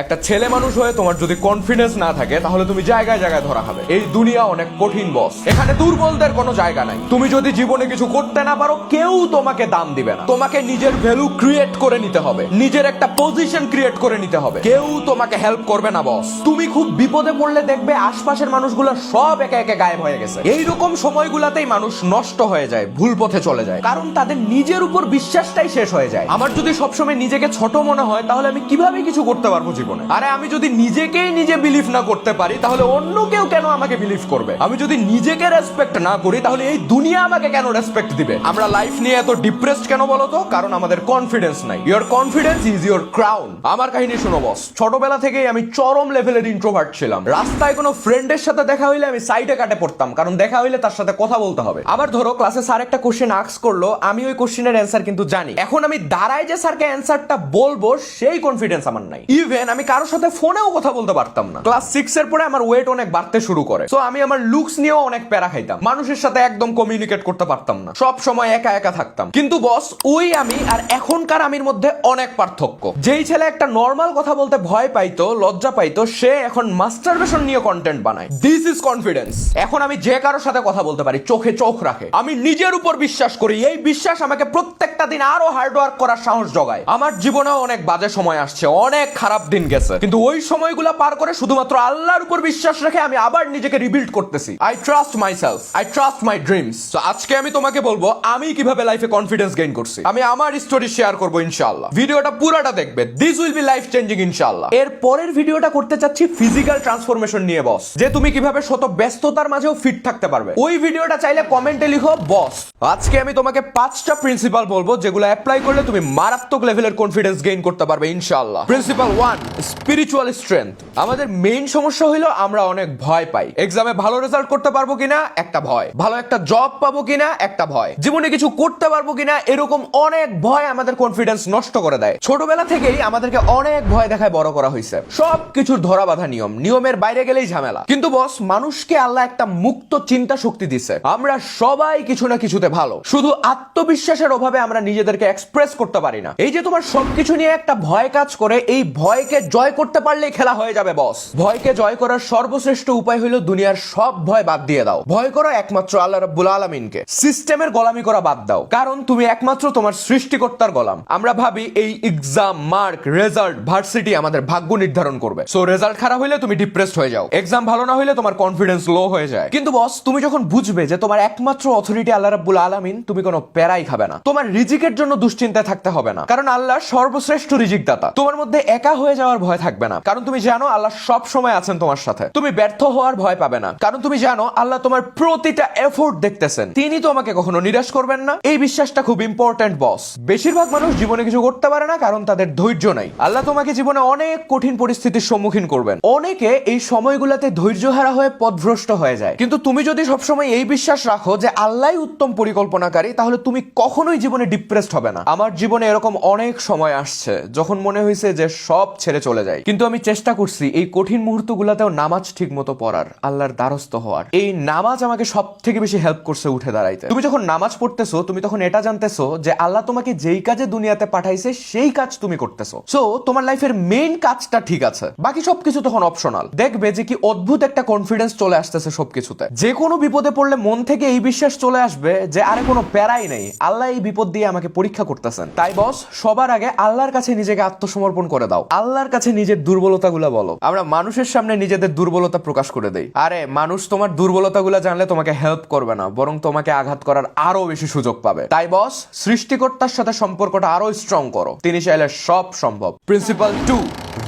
একটা ছেলে মানুষ হয়ে তোমার যদি কনফিডেন্স না থাকে তাহলে তুমি জায়গায় জায়গায় ধরা খাবে। এই দুনিয়া অনেক কঠিন বস, এখানে দুর্বলদের কোনো জায়গা নাই। তুমি যদি জীবনে কিছু করতে না পারো কেউ তোমাকে দাম দিবে না। তোমাকে নিজের ভ্যালু ক্রিয়েট করে নিতে হবে, নিজের একটা পজিশন ক্রিয়েট করে নিতে হবে। কেউ তোমাকে হেল্প করবে না বস। তুমি খুব বিপদে পড়লে দেখবে আশপাশের মানুষগুলো সব একে একে গায়েব হয়ে গেছে। এইরকম সময়গুলাতেই মানুষ নষ্ট হয়ে যায়, ভুল পথে চলে যায়, কারণ তাদের নিজের উপর বিশ্বাসটাই শেষ হয়ে যায়। আমার যদি সবসময় নিজেকে ছোট মনে হয় তাহলে আমি কিভাবে কিছু করতে পারবো জীবনে? আরে আমি যদি নিজেকেই নিজে বিলিভ না করতে পারি তাহলে অন্য কেউ কেন আমাকে বিলিভ করবে? আমি যদি নিজেকে রেসপেক্ট না করি তাহলে এই দুনিয়া আমাকে কেন রেসপেক্ট দিবে? আমরা লাইফ নিয়ে এত ডিপ্রেসড কেন বলো তো? কারণ আমাদের কনফিডেন্স নাই। Your confidence is your crown. আমার কাহিনী শোনো বস। ছোটবেলা থেকেই আমি চরম লেভেলের ইন্ট্রোভার্ট ছিলাম। রাস্তায় কোনো ফ্রেন্ডের সাথে দেখা হইলে আমি সাইডে কাটে পড়তাম, কারণ দেখা হইলে তার সাথে কথা বলতে হবে। আবার ধরো ক্লাসে স্যার একটা কোশ্চেন আস্ক করলো, আমি ওই কোশ্চেনের অ্যান্সার কিন্তু জানি, এখন আমি দাঁড়ায় যে স্যারকে অ্যান্সারটা বলবো সেই কনফিডেন্স আমার নাই। ইভেন আমি কারোর সাথে ফোনেও কথা বলতে পারতাম না। ক্লাস 6 এর পরে আমার ওয়েট অনেক বাড়তে শুরু করে, সো আমি আমার লুকস নিয়েও অনেক প্যারা খাইতাম। মানুষের সাথে একদম কমিউনিকেট করতে পারতাম না, সব সময় একা একা থাকতাম। কিন্তু বস, ওই আমি আর এখনকার আমির মধ্যে অনেক পার্থক্য। যেই ছেলে একটা নর্মাল কথা বলতে ভয় পাইতো, লজ্জা পাইতো, সে এখন মাস্টারবেশন নিয়ে কন্টেন্ট বানায়। This is confidence. এখন আমি যে কারোর সাথে কথা বলতে পারি, চোখে চোখ রাখে। আমি নিজের উপর বিশ্বাস করি। এই বিশ্বাস আমাকে প্রত্যেকটা দিন আরো হার্ড ওয়ার্ক করার সাহস জোগায়। আমার জীবনেও অনেক বাজে সময় আসছে, অনেক খারাপ দিন গেছে, কিন্তু ওই সময়গুলো পার করে শুধুমাত্র আল্লাহর উপর বিশ্বাস রেখে আমি আবার নিজেকে রিবিল্ড করতেছি। I trust myself, I trust my dreams. তো আজকে আমি তোমাকে বলবো আমি কিভাবে লাইফে কনফিডেন্স গেইন করছি। আমি আমার স্টোরি শেয়ার করব ইনশাআল্লাহ। ভিডিওটা পুরোটা দেখবে, this will be life changing ইনশাআল্লাহ। এর পরের ভিডিওটা করতে চাচ্ছি ফিজিক্যাল ট্রান্সফরমেশন নিয়ে বস, যে তুমি কিভাবে শত ব্যস্ততার মাঝেও ফিট থাকতে পারবে। ওই ভিডিওটা চাইলে কমেন্টে লিখো বস। আজকে আমি তোমাকে 5টা প্রিন্সিপাল বলবো যেগুলো অ্যাপ্লাই করলে তুমি মারাত্মক লেভেলের কনফিডেন্স গেইন করতে পারবে ইনশাআল্লাহ। Principal 1, spiritual strength. আমাদের মেইন সমস্যা হলো আমরা অনেক ভয় পাই। এক্সামে ভালো রেজাল্ট করতে পারবো কিনা একটা ভয়, ভালো একটা জব পাবো কিনা একটা ভয়, জীবনে কিছু করতে পারবো কিনা এরকম অনেক ভয় আমাদের কনফিডেন্স নষ্ট করে দেয়। ছোটবেলা থেকেই আমাদেরকে অনেক ভয় দেখায় বড় করা হয়েছে। সব কিছুর ধরা বাঁধা নিয়ম, নিয়মের বাইরে গেলেই ঝামেলা। কিন্তু বস, মানুষকে আল্লাহ একটা মুক্ত চিন্তা শক্তি দিছে। আমরা সবাই কিছু না কিছুতে ভালো, শুধু আত্মবিশ্বাসের অভাবে আমরা নিজেদেরকে এক্সপ্রেস করতে পারি না। এই যে তোমার সবকিছু নিয়ে একটা ভয় কাজ করে, এই ভয়কে জয় করতে পারলেই খেলা হয়ে যাবে বস। ভয়কে জয় করার সর্বশ্রেষ্ঠ উপায় হলো দুনিয়ার সব ভয় বাদ দিয়ে দাও। ভয় করো একমাত্র আল্লাহ রাব্বুল আলামিনকে। সিস্টেমের গোলামি করা বাদ দাও, কারণ তুমি একমাত্র তোমার সৃষ্টিকর্তার গোলাম। আমরা ভাবি এই এক্সাম, মার্ক, রেজাল্ট, ভার্সিটি আমাদের ভাগ্য নির্ধারণ করবে। সো রেজাল্ট খারাপ হইলে তুমি ডিপ্রেসড হয়ে যাও, এক্সাম ভালো না হইলে তোমার কনফিডেন্স লো হয়ে যায়। কিন্তু বস, তুমি যখন বুঝবে যে তোমার একমাত্র অথরিটি আল্লাহ রাব্বুল আলামিন, তুমি কোনো প্যারাই খাবে না। তোমার রিজিকের জন্য দুশ্চিন্তায় থাকতে হবে না, কারণ আল্লাহ সর্বশ্রেষ্ঠ রিজিক দাতা। তোমার মধ্যে একা হয়ে যাওয়ার ভয় থাকবে না, কারণ তুমি জানো আল্লাহ সব সময় আছেন তোমার সাথে। তুমি ব্যর্থ হওয়ার ভয় পাবে না, কারণ তুমি জানো আল্লাহ তোমার প্রতিটা এফোর্ট দেখতেছেন। তিনি তোমাকে কখনো নিরাশ করবেন না। এই বিশ্বাসটা খুব ইম্পর্টেন্ট বস। বেশিরভাগ মানুষ জীবনে কিছু করতে পারে না কারণ তাদের ধৈর্য নাই। আল্লাহ তোমাকে জীবনে অনেক কঠিন পরিস্থিতির সম্মুখীন করবেন। অনেকে এই সময়গুলোতে ধৈর্যহারা হয়ে পথভ্রষ্ট হয়ে যায়, কিন্তু তুমি যদি সবসময় এই বিশ্বাস রাখো যে আল্লাহই উত্তম পরিকল্পনাকারী, তাহলে তুমি কখনোই জীবনে ডিপ্রেসড হবে না। আমার জীবনে এরকম অনেক সময় আসছে যখন মনে হয়েছে যে সব ছেড়ে চলে যায়, কিন্তু আমি চেষ্টা করছি এই কঠিন মুহূর্তগুলোতেও নামাজ ঠিক মতো পড়ার, আল্লাহর দ্বারস্থ হওয়ার। এই নামাজ আমাকে সব থেকে বেশি হেল্প করছে উঠে দাঁড়াইতে। তুমি যখন নামাজ পড়তেছো, তুমি তখন এটা জানতেছো যে আল্লাহ তোমাকে যেই কাজে দুনিয়াতে পাঠাইছে সেই কাজ তুমি করতেছো। সো তোমার লাইফের মেইন কাজটা ঠিক আছে, বাকি সবকিছু তখন অপশনাল। দেখবে যে কি অদ্ভুত একটা কনফিডেন্স চলে আসতেছে সবকিছুতে। যে কোনো বিপদে পড়লে মন থেকে এই বিশ্বাস চলে আসবে যে আরে কোনো প্যারাই নেই, আল্লাহ এই বিপদ দিয়ে আমাকে পরীক্ষা করতেছেন। তাই বস, সবার আগে আল্লাহর কাছে নিজেকে আত্মসমর্পণ করে দাও। আল্লাহর কাছে নিজের দুর্বলতাগুলো বলো। আমরা মানুষের সামনে নিজেদের দুর্বলতা প্রকাশ করে দেই। আরে মানুষ তোমার দুর্বলতাগুলো জানলে তোমাকে হেল্প করবে না, বরং তোমাকে আঘাত করার আরো বেশি সুযোগ পাবে। তাই বস, সৃষ্টিকর্তার সাথে সম্পর্কটা আরো স্ট্রং করো। তিনি চাইলে সব সম্ভব। Principal 2,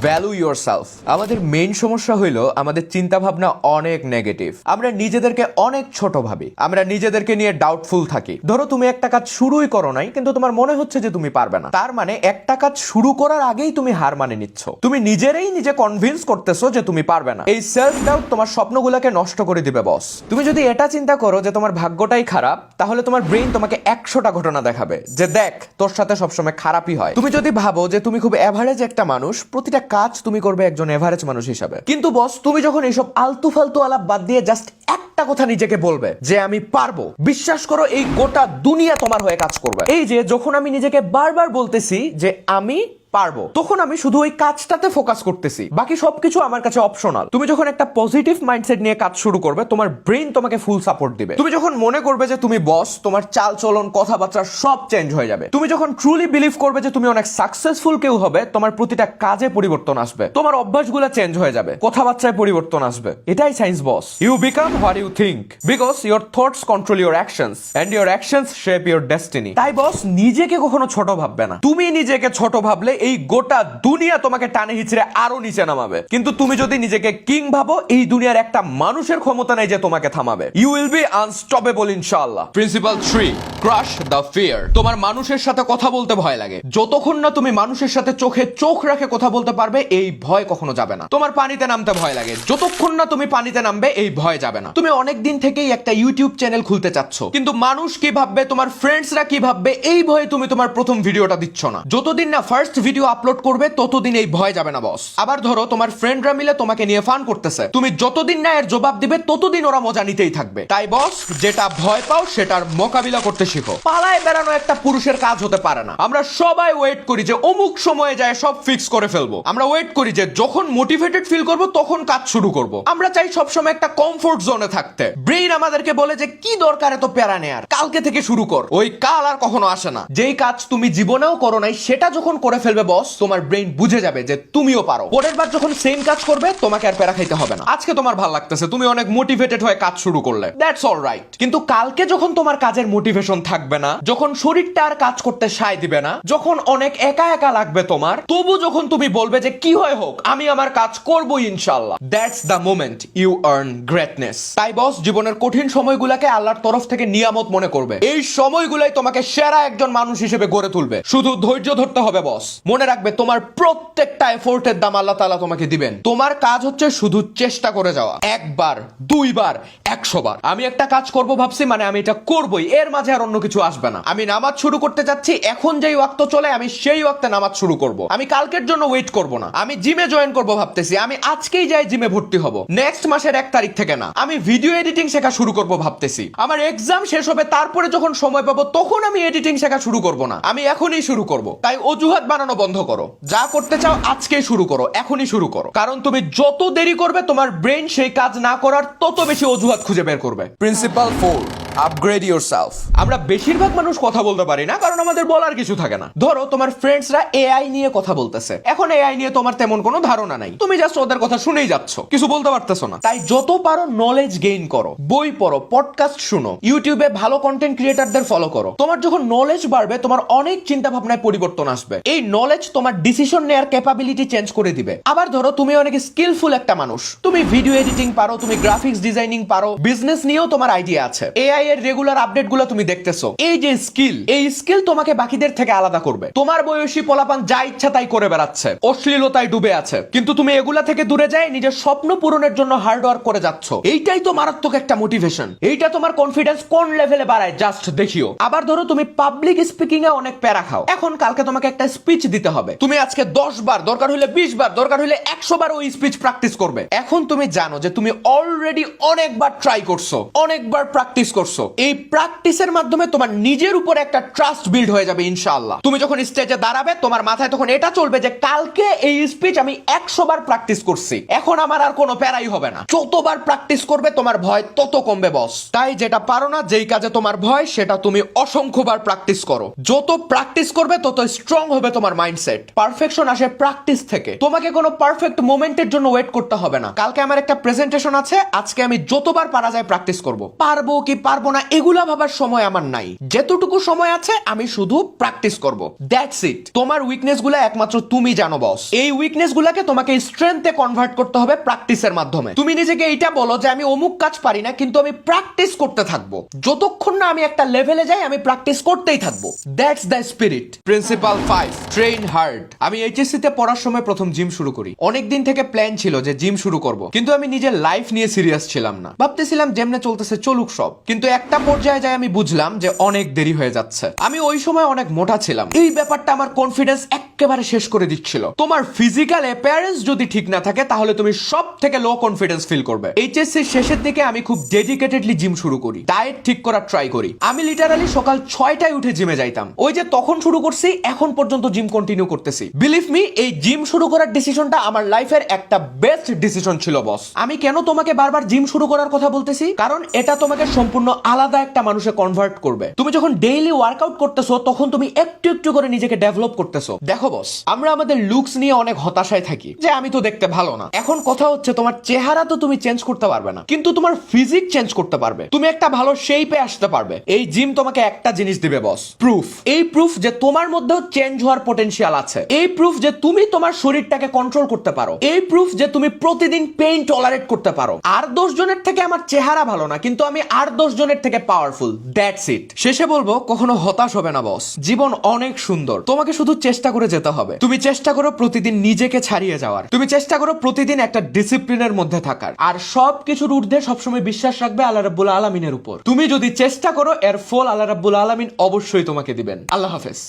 value yourself. আমাদের মেইন সমস্যা হইলো আমাদের চিন্তা ভাবনা অনেক নেগেটিভ। আমরা নিজেদেরকে অনেক ছোট ভাবি, আমরা নিজেদেরকে নিয়ে ডাউটফুল থাকি। ধরো তুমি একটা কাজ শুরুই করো নাই, কিন্তু তোমার মনে হচ্ছে যে তুমি পারবে না, তার মানে একটা কাজ শুরু করার আগেই তুমি হার মানে নিচ্ছ। তুমি নিজেরাই নিজে কনভিন্স করতেছো যে তুমি পারবে না। এই সেলফ ডাউট তোমার স্বপ্নগুলোকে নষ্ট করে দিবে বস। তুমি যদি এটা চিন্তা করো যে তোমার ভাগ্যটাই খারাপ, তাহলে তোমার ব্রেইন তোমাকে 100টা ঘটনা দেখাবে যে দেখ তোর সাথে সবসময় খারাপই হয়। তুমি যদি ভাবো যে তুমি খুব এভারেজ একটা মানুষ, প্রতিটা কাজ তুমি করবে একজন এভারেজ মানুষ হিসাবে। কিন্তু বস, তুমি যখন এইসব আলতু ফালতু আলাপ বাদ দিয়ে জাস্ট একটা কথা নিজেকে বলবে যে আমি পারবো, বিশ্বাস করো এই গোটা দুনিয়া তোমার হয়ে কাজ করবে। এই যে যখন আমি নিজেকে বারবার বলতেছি যে আমি পারবো, তখন আমি শুধু ওই কাজটাতে ফোকাস করতেছি, বাকি সবকিছু আমার কাছে অপশনাল। তুমি যখন একটা পজিটিভ মাইন্ডসেট নিয়ে কাজ শুরু করবে, তোমার ব্রেন তোমাকে ফুল সাপোর্ট দিবে। তুমি যখন মনে করবে যে তুমি বস, তোমার চাল চলন, কথাবার্তা সব চেঞ্জ হয়ে যাবে। তুমি যখন ট্রুলি বিলিভ করবে যে তুমি অনেক সাকসেসফুল কেউ হবে, তোমার প্রতিটা কাজে পরিবর্তন আসবে, তোমার অভ্যাসগুলো চেঞ্জ হয়ে যাবে, কথাবার্তায় পরিবর্তন আসবে। এটাই science boss. You become what you think, because your thoughts control your actions and your actions shape your destiny. তাই বস, নিজেকে কখনো ছোট ভাববে না। তুমি নিজেকে ছোট ভাবলে এই গোটা দুনিয়া তোমাকে টানে হিচড়ে আরো নিচে নামাবে, কিন্তু তুমি যদি নিজেকে কিং ভাবো, এই দুনিয়ার একটা মানুষের ক্ষমতা নেই যে তোমাকে থামাবে। ইউ উইল বি আনস্টপেবল ইনশাআল্লাহ। Principle 3, crush the fear. তোমার মানুষের সাথে কথা বলতে ভয় লাগে, যতক্ষণ না তুমি মানুষের সাথে চোখে চোখ রাখে কথা বলতে পারবে, এই ভয় কখনো যাবে না। তোমার পানিতে নামতে ভয় লাগে, যতক্ষণ না তুমি পানিতে নামবে, এই ভয় যাবে না। তুমি অনেক দিন থেকেই একটা ইউটিউব চ্যানেল খুলতে চাচ্ছ, কিন্তু মানুষ কি ভাববে, তোমার ফ্রেন্ডসরা কি ভাববে, এই ভয়ে তুমি তোমার প্রথম ভিডিওটা দিচ্ছ না। যতদিন না ফার্স্ট ভিডিও আপলোড করবে, ততদিন এই ভয় যাবে না বস। আবার ধরো তোমার ফ্রেন্ডরা মিলে তোমাকে নিয়ে ফান করতেছে, তুমি যতদিন না এর জবাব দিবে, ততদিন ওরা মজা নিতেই থাকবে। তাই বস, যেটা ভয় পাও সেটার মোকাবিলা করতে শিখো। পালায় বেড়ানো একটা পুরুষের কাজ হতে পারে না। আমরা সবাই ওয়েট করি যে অমুক সময়ে যায় সব ফিক্স করে ফেলবো। আমরা ওয়েট করি যে যখন মোটিভেটেড ফিল করব তখন কাজ শুরু করব। আমরা চাই সবসময় একটা কমফোর্ট জোনে থাকতে। ব্রেইন আমাদেরকে বলে যে কি দরকার এত প্যারা নেয়ার, কালকে থেকে শুরু কর। ওই কাল আর কখনো আসে না। যেই কাজ তুমি জীবনেও করো নাই, সেটা যখন করে ফেলবে বস, তোমার ব্রেইন বুঝে যাবে যে তুমিও পারো। পরের বার যখন সেম কাজ করবে, তোমাকে আর প্যারা খাইতে হবে না। আজকে তোমার ভালো লাগতেছে, তুমি অনেক মোটিভেটেড হয়ে কাজ শুরু করলে, দ্যাটস অলরাইট। কিন্তু কালকে যখন তোমার কাজের মোটিভেশন থাকবে না, যখন শরীরটা আর কাজ করতে সায় দিবে না, যখন অনেক একা একা লাগবে তোমার, তবু যখন তুমি বলবে যে কি হয় হোক, আমি আমার কাজ করবো ইনশাআল্লাহ, that's the moment you earn greatness. তাই বস, জীবনের কঠিন সময়গুলোকে আল্লাহর তরফ থেকে নিয়ামত মনে করবে। এই সময়গুলাই তোমাকে সেরা একজন মানুষ হিসেবে গড়ে তুলবে। শুধু ধৈর্য ধরতে হবে বস। মনে রাখবে, তোমার প্রত্যেকটা এফোর্টের দাম আল্লাহ তাআলা তোমাকে দিবেন। তোমার কাজ হচ্ছে শুধু চেষ্টা করে যাওয়া। একবার, দুইবার, 100 বার। আমি একটা কাজ করব ভাবছি, মানে আমি এটা করবই, এর মাঝে আর অন্য কিছু আসবে না। আমি নামাজ শুরু করতে যাচ্ছি, এখন যেই ওয়াক্ত চলে, আমি সেই ওয়াক্তে নামাজ শুরু করব। আমি কালকের জন্য ওয়েট করব না। আমি জিমে জয়েন করব ভাবতেছি, আমি আজকেই যাই জিমে ভর্তি হব, নেক্সট মাসের 1 তারিখ থেকে না। আমি ভিডিও এডিটিং শেখা শুরু করব ভাবতেছি, আমার এক্সাম শেষ হবে, তারপরে যখন সময় পাবো তখন আমি এডিটিং শেখা শুরু করব না, আমি এখনই শুরু করব। তাই অজুহাত বানানো বন্ধ করো। যা করতে চাও আজকেই শুরু করো, এখনই শুরু করো। কারণ তুমি যত দেরি করবে, তোমার ব্রেন সেই কাজ না করার তত বেশি অজুহাত খুঁজে বের করবে। Principal 4, upgrade yourself. আমরা বেশিরভাগ মানুষ কথা বলতে পারি না, কারণ আমাদের বলার কিছু থাকে না। ধরো তোমার ফ্রেন্ডসরা এআই নিয়ে কথা বলতেছে, এখন এআই নিয়ে তোমার তেমন কোনো ধারণা নাই, তুমি জাস্ট ওদের কথা শুনেই যাচ্ছ, কিছু বলতে পারতেছো না। তাই যত পারো নলেজ গেইন করো, বই পড়ো, পডকাস্ট শুনো, ইউটিউবে ভালো কন্টেন্ট ক্রিয়েটরদের ফলো করো। তোমার যখন নলেজ বাড়বে, তোমার অনেক চিন্তা ভাবনায় পরিবর্তন আসবে। এই নলেজ তোমার ডিসিশন নেয়ার ক্যাপাবিলিটি চেঞ্জ করে দিবে। আবার ধরো তুমি অনেক স্কিলফুল একটা মানুষ, তুমি ভিডিও এডিটিং পারো, তুমি গ্রাফিক্স ডিজাইনিং পারো, বিজনেস নিয়েও তোমার আইডিয়া আছে, এআই এর রেগুলার আপডেট গুলো তুমি দেখতেছো। এই যে স্কিল, এই স্কিল তোমাকে বাকিদের থেকে আলাদা করবে। তোমার বয়সী পোলাপান যা ইচ্ছা তাই করে বেড়াচ্ছে, অশ্লীলতায় ডুবে আছে, কিন্তু তুমি এগুলা থেকে দূরে যায় নিজের স্বপ্ন পূরণের জন্য হার্ড ওয়ার্ক করে যাচ্ছ। এইটাই তো মারাত্মক একটা মোটিভেশন। এইটা তোমার কনফিডেন্স কোন লেভেলে বাড়ায় জাস্ট দেখিও। আবার ধরো তুমি পাবলিক স্পিকিং এ অনেক প্যারা খাও, এখন কালকে তোমাকে একটা স্পিচ দিতে হবে, তুমি আজকে 10 বার, দরকার হলে 20 বার, দরকার হলে 100 বার ওই স্পিচ প্র্যাকটিস করবে। এখন তুমি জানো যে তুমি অলরেডি অনেকবার ট্রাই করছো, অনেকবার প্র্যাকটিস করছো। এই প্র্যাকটিসের মাধ্যমে তোমার নিজের উপর একটা ট্রাস্ট বিল্ড হয়ে যাবে ইনশাআল্লাহ। তুমি যখন স্টেজে দাঁড়াবে, তোমার মাথায় তখন এটা চলবে যে কালকে এই স্পিচ আমি 100 বার প্র্যাকটিস করছি, এখন আমার আর কোনো প্যারাই হবে না। যতবার প্র্যাকটিস করবে, তোমার ভয় তত কমবে বস। তাই যেটা পারো না, যেই কাজে তোমার ভয়, সেটা তুমি অসংখ্যবার প্র্যাকটিস করো। যত প্র্যাকটিস করবে, তত স্ট্রং হবে তোমার মাইন্ডসেট। পারফেকশন আসে প্র্যাকটিস থেকে। তোমাকে কোনো পারফেক্ট মোমেন্টের জন্য ওয়েট করতে হবে না। কালকে আমার একটা প্রেজেন্টেশন আছে, আজকে আমি যতবার পারা যায় প্র্যাকটিস করব। পারবো কি পারবো না এগুলা ভাবার সময় আমার নাই। যেতটুকু সময় আছে আমি শুধু প্র্যাকটিস করব, দ্যাটস ইট। তোমার উইকনেস গুলা একমাত্র তুমি জানো বস। এই উইকনেস গুলাকে তোমাকে স্ট্রেংথে কনভার্ট করতে হবে প্র্যাকটিসের মাধ্যমে। তুমি নিজেকে এইটা বলো যে আমি অমুক কাজ পারি না, কিন্তু আমি প্র্যাকটিস করতে থাকবো। যতক্ষণ না আমি একটা লেভেলে যাই, আমি প্র্যাকটিস করতেই থাকবো। That's the spirit. Principal 5, train hard. আমি এইচএসসি তে পড়ার সময় প্রথম জিম শুরু করি। অনেক দিন থেকে প্ল্যান ছিল যে জিম শুরু করব, কিন্তু আমি নিজের লাইফ নিয়ে সিরিয়াস ছিলাম না। ভাবতেছিলাম যেমনে চলতেছে চলুক সব। কিন্তু একটা পর্যায়ে যায় আমি বুঝলাম যে অনেক দেরি হয়ে যাচ্ছে। আমি ওই সময় অনেক মোটা ছিলাম, এই ব্যাপারটা আমার কনফিডেন্স একেবারে শেষ করে দিচ্ছিল। তোমার ফিজিক্যাল অ্যাপিয়ারেন্স যদি ঠিক না থাকে তাহলে তুমি সব থেকে লো কনফিডেন্স ফিল করবে। এইচএসসির শেষের দিকে আমি খুব ডেডিকেটেডলি জিম শুরু করি, ডায়েট ঠিক করার ট্রাই করি। আমি লিটারালি সকাল 6টায় উঠে জিমে যাইতাম। ওই যে তখন শুরু করছি, এখন পর্যন্ত জিম কন্টিনিউ করতেছি। বিলিভ মি, এই জিম শুরু করার ডিসিশনটা আমার লাইফের একটা বেস্ট ডিসিশন ছিল বস। আমি কেন তোমাকে বারবার জিম শুরু করার কথা বলতেছি, কারণ এটা তোমাকে সম্পূর্ণ আলাদা একটা মানুষে কনভার্ট করবে। তুমি যখন ডেইলি ওয়ার্কআউট করতেছো তখন তুমি একটু একটু করে নিজেকে ডেভেলপ করতেছো। দেখো বস, আমরা আমাদের লুকস নিয়ে অনেক হতাশায় থাকি যে আমি তো দেখতে ভালো না। এখন কথা হচ্ছে, তোমার চেহারা তো তুমি চেঞ্জ করতে পারবে না, কিন্তু তোমার ফিজিক চেঞ্জ করতে পারবে। তুমি একটা ভালো শেপে আসতে পারবে। এই জিম তোমাকে একটা জিনিস দিবে বস, প্রুফ। এই প্রুফ যে তোমার মধ্যেও চেঞ্জ হওয়ার পটেনশিয়াল আছে। এই প্রুফ যে তুমি তোমার শরীরটাকে কন্ট্রোল করতে পারো। এই প্রুফ যে তুমি প্রতিদিন পেইন টলারেট করতে পারো। আর 10 জনের থেকে আমার চেহারা ভালো না, কিন্তু আমি আর 10 জনের থেকে পাওয়ারফুল। That's it. শেষে বলবো, কখনো হতাশ হবে না বস। জীবন অনেক সুন্দর, তোমাকে শুধু চেষ্টা করে যেতে হবে। তুমি চেষ্টা করো প্রতিদিন নিজেকে ছাড়িয়ে যাওয়ার। তুমি চেষ্টা করো প্রতিদিন একটা ডিসিপ্লিনের মধ্যে থাকার। আর সবকিছুর ঊর্ধ্বে সবসময় বিশ্বাস রাখবে আল্লাহ রাব্বুল আলামিনের উপর। তুমি যদি চেষ্টা করো, এর ফল আল্লাহ রাব্বুল আলামিন অবশ্যই তোমাকে দিবেন। আল্লাহ হাফেজ।